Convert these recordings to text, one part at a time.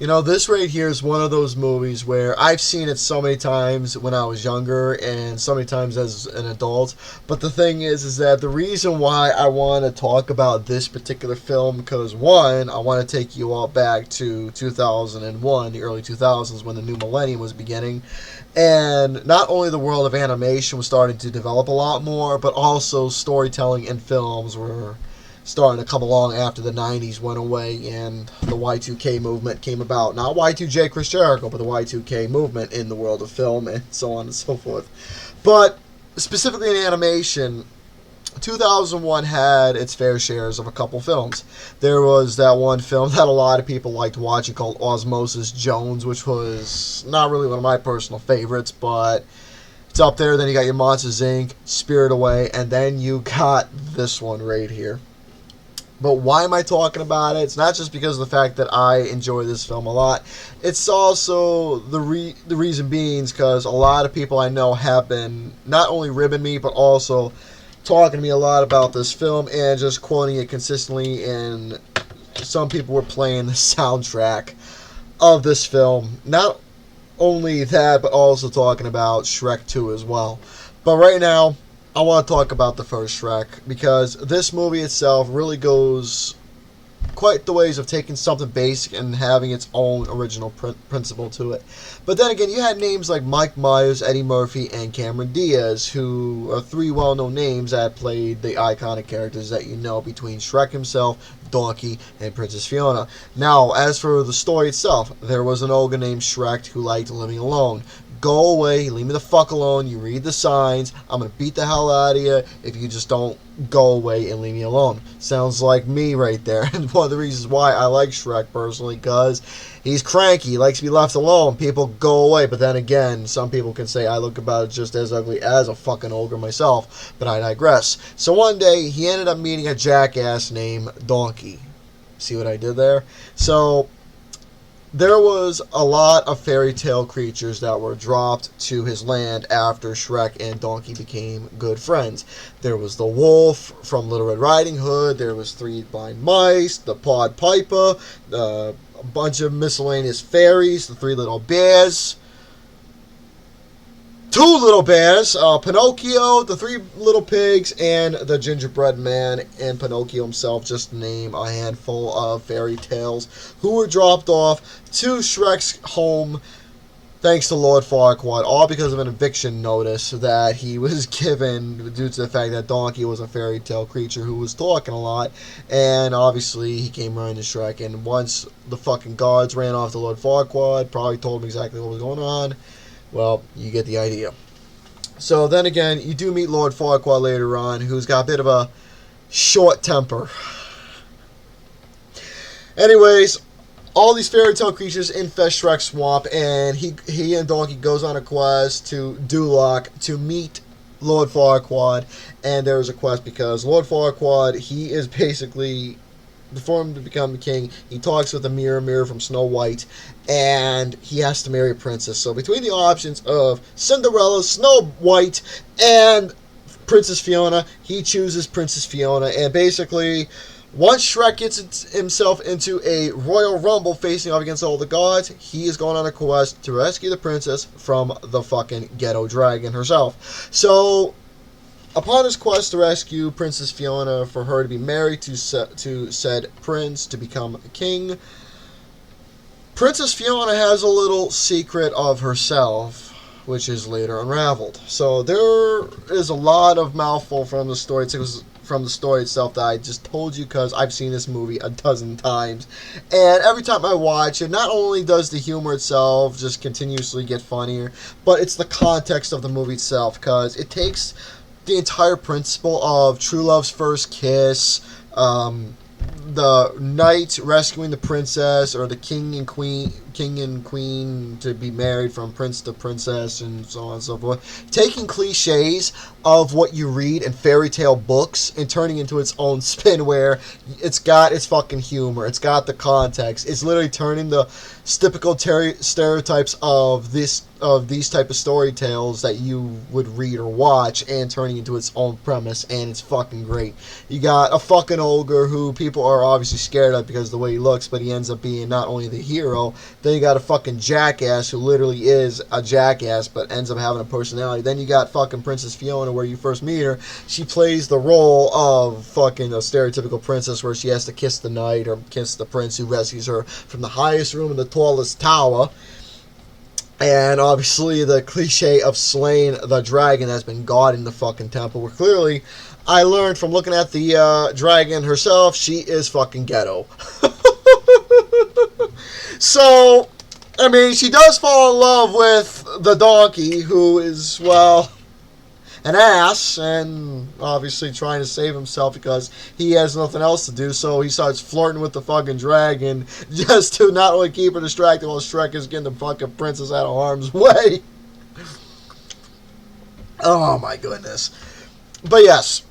This right here is one of those movies where I've seen it so many times when I was younger and so many times as an adult. But the thing is that the reason why I want to talk about this particular film, because one, I want to take you all back to 2001, the early 2000s, when the new millennium was beginning. And not only the world of animation was starting to develop a lot more, but also storytelling in films were starting to come along after the 90s went away and the Y2K movement came about. Not Y2J Chris Jericho, but the Y2K movement in the world of film and so on and so forth. But specifically in animation, 2001 had its fair shares of a couple films. There was that one film that a lot of people liked watching called Osmosis Jones, which was not really one of my personal favorites, but it's up there. Then you got your Monsters Inc., Spirit Away, and then you got this one right here. But why am I talking about it? It's not just because of the fact that I enjoy this film a lot. It's also the reason being because a lot of people I know have been not only ribbing me, but also talking to me a lot about this film and just quoting it consistently. And some people were playing the soundtrack of this film. Not only that, but also talking about Shrek 2 as well. But right now, I want to talk about the first Shrek, because this movie itself really goes quite the ways of taking something basic and having its own original principle to it. But then again, you had names like Mike Myers, Eddie Murphy, and Cameron Diaz, who are three well-known names that played the iconic characters that you know between Shrek himself, Donkey, and Princess Fiona. Now, as for the story itself, there was an ogre named Shrek who liked living alone. Go away, leave me the fuck alone, you read the signs, I'm going to beat the hell out of you if you just don't go away and leave me alone. Sounds like me right there. And one of the reasons why I like Shrek personally, because he's cranky, he likes to be left alone, people go away. But then again, some people can say I look about it just as ugly as a fucking ogre myself, but I digress. So one day, he ended up meeting a jackass named Donkey. See what I did there? So there was a lot of fairy tale creatures that were dropped to his land after Shrek and Donkey became good friends. There was the wolf from Little Red Riding Hood, there was three blind mice, the Pied Piper, a bunch of miscellaneous fairies, the three little bears, two little bears, Pinocchio, the three little pigs, and the gingerbread man, and Pinocchio himself, just to name a handful of fairy tales who were dropped off to Shrek's home thanks to Lord Farquaad, all because of an eviction notice that he was given due to the fact that Donkey was a fairy tale creature who was talking a lot, and obviously he came running to Shrek, and once the fucking guards ran off to Lord Farquaad, probably told him exactly what was going on. Well, you get the idea. So then again, you do meet Lord Farquaad later on, who's got a bit of a short temper. Anyways, all these fairy tale creatures infest Shrek's swamp, and he and Donkey goes on a quest to Duloc to meet Lord Farquaad. And there is a quest because Lord Farquaad, he is basically, before him to become the king, he talks with the mirror from Snow White, and he has to marry a princess. So between the options of Cinderella, Snow White, and Princess Fiona, he chooses Princess Fiona. And basically, once Shrek gets himself into a royal rumble facing off against all the gods, he is going on a quest to rescue the princess from the fucking ghetto dragon herself. So upon his quest to rescue Princess Fiona, for her to be married to said prince, to become a king, Princess Fiona has a little secret of herself, which is later unraveled. So there is a lot of mouthful from the story itself that I just told you because I've seen this movie a dozen times. And every time I watch it, not only does the humor itself just continuously get funnier, but it's the context of the movie itself, because it takes the entire principle of true love's first kiss, the knight rescuing the princess, or the king and queen king and queen to be married from prince to princess and so on and so forth. Taking cliches of what you read in fairy tale books and turning into its own spin where it's got its fucking humor, it's got the context, it's literally turning the typical stereotypes of these type of story tales that you would read or watch and turning into its own premise, and it's fucking great. You got a fucking ogre who people are obviously scared of because of the way he looks, but he ends up being not only the hero. Then you got a fucking jackass who literally is a jackass but ends up having a personality. Then you got fucking Princess Fiona, where you first meet her. She plays the role of fucking a stereotypical princess where she has to kiss the knight or kiss the prince who rescues her from the highest room in the tallest tower. And obviously the cliche of slaying the dragon that's been guarding the fucking temple, where clearly I learned from looking at the dragon herself, she is fucking ghetto. So, I mean, she does fall in love with the donkey, who is, well, an ass, and obviously trying to save himself because he has nothing else to do, so he starts flirting with the fucking dragon just to not only keep her distracted while Shrek is getting the fucking princess out of harm's way. Oh my goodness. But yes,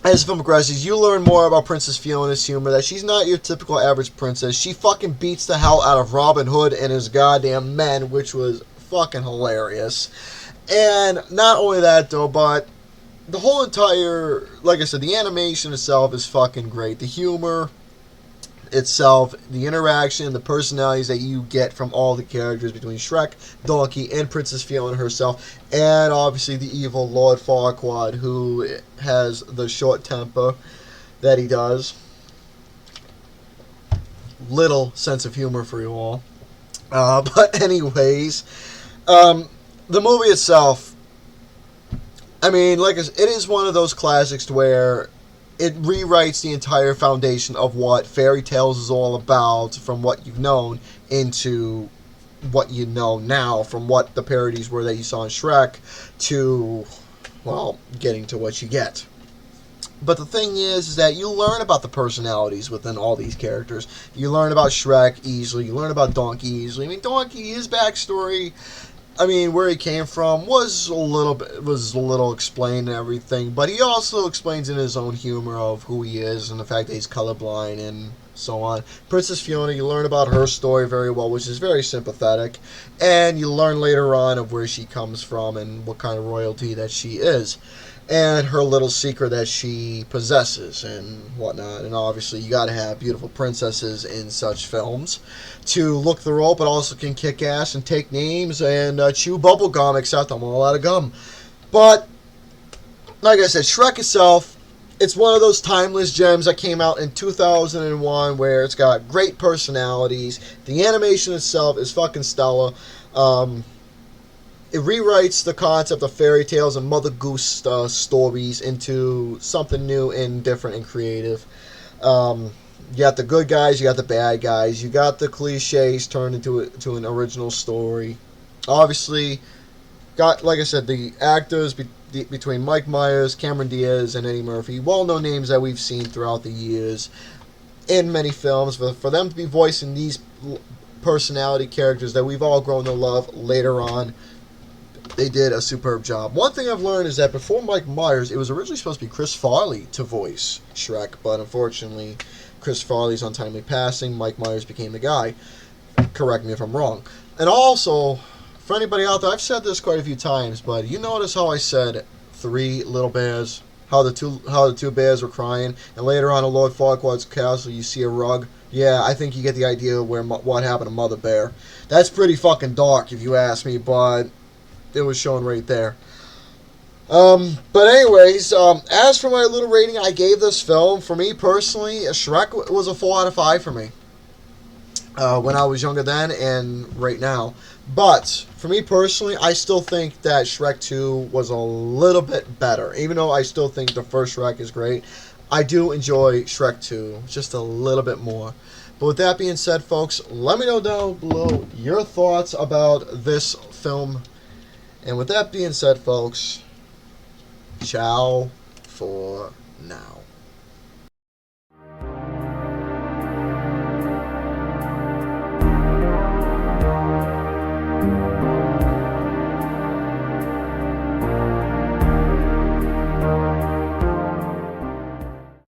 as the film progresses, you learn more about Princess Fiona's humor, that she's not your typical average princess. She fucking beats the hell out of Robin Hood and his goddamn men, which was fucking hilarious. And not only that, though, but the whole entire, like I said, the animation itself is fucking great. The humor itself, the interaction, the personalities that you get from all the characters between Shrek, Donkey, and Princess Fiona herself, and obviously the evil Lord Farquaad, who has the short temper that he does. Little sense of humor for you all. But anyways, the movie itself, I mean, like I said, it is one of those classics where it rewrites the entire foundation of what fairy tales is all about, from what you've known into what you know now, from what the parodies were that you saw in Shrek to, well, getting to what you get. But the thing is that you learn about the personalities within all these characters. You learn about Shrek easily. You learn about Donkey easily. I mean, Donkey, his backstory, I mean, where he came from was a little explained and everything, but he also explains in his own humor of who he is and the fact that he's colorblind and so on. Princess Fiona, you learn about her story very well, which is very sympathetic, and you learn later on of where she comes from and what kind of royalty that she is, and her little secret that she possesses and whatnot. And obviously you gotta have beautiful princesses in such films to look the role, but also can kick ass and take names and chew bubble gum, except I'm all out of gum. But like I said, Shrek itself, it's one of those timeless gems that came out in 2001 where it's got great personalities. The animation itself is fucking stellar. It rewrites the concept of fairy tales and Mother Goose stories into something new and different and creative. You got the good guys, you got the bad guys, you got the cliches turned into an original story. Obviously, got, like I said, the actors between Mike Myers, Cameron Diaz, and Eddie Murphy, well-known names that we've seen throughout the years in many films. But for them to be voicing these personality characters that we've all grown to love later on, they did a superb job. One thing I've learned is that before Mike Myers, it was originally supposed to be Chris Farley to voice Shrek, but unfortunately, Chris Farley's untimely passing, Mike Myers became the guy. Correct me if I'm wrong. And also, for anybody out there, I've said this quite a few times, but you notice how I said 3 little bears, how the two bears were crying, and later on in Lord Farquaad's castle, you see a rug. Yeah, I think you get the idea where what happened to Mother Bear. That's pretty fucking dark, if you ask me, but it was shown right there. But anyways, as for my little rating I gave this film, for me personally, Shrek was a 4 out of 5 for me. When I was younger then and right now. But, for me personally, I still think that Shrek 2 was a little bit better. Even though I still think the first Shrek is great, I do enjoy Shrek 2 just a little bit more. But with that being said, folks, let me know down below your thoughts about this film. And with that being said, folks, ciao for now.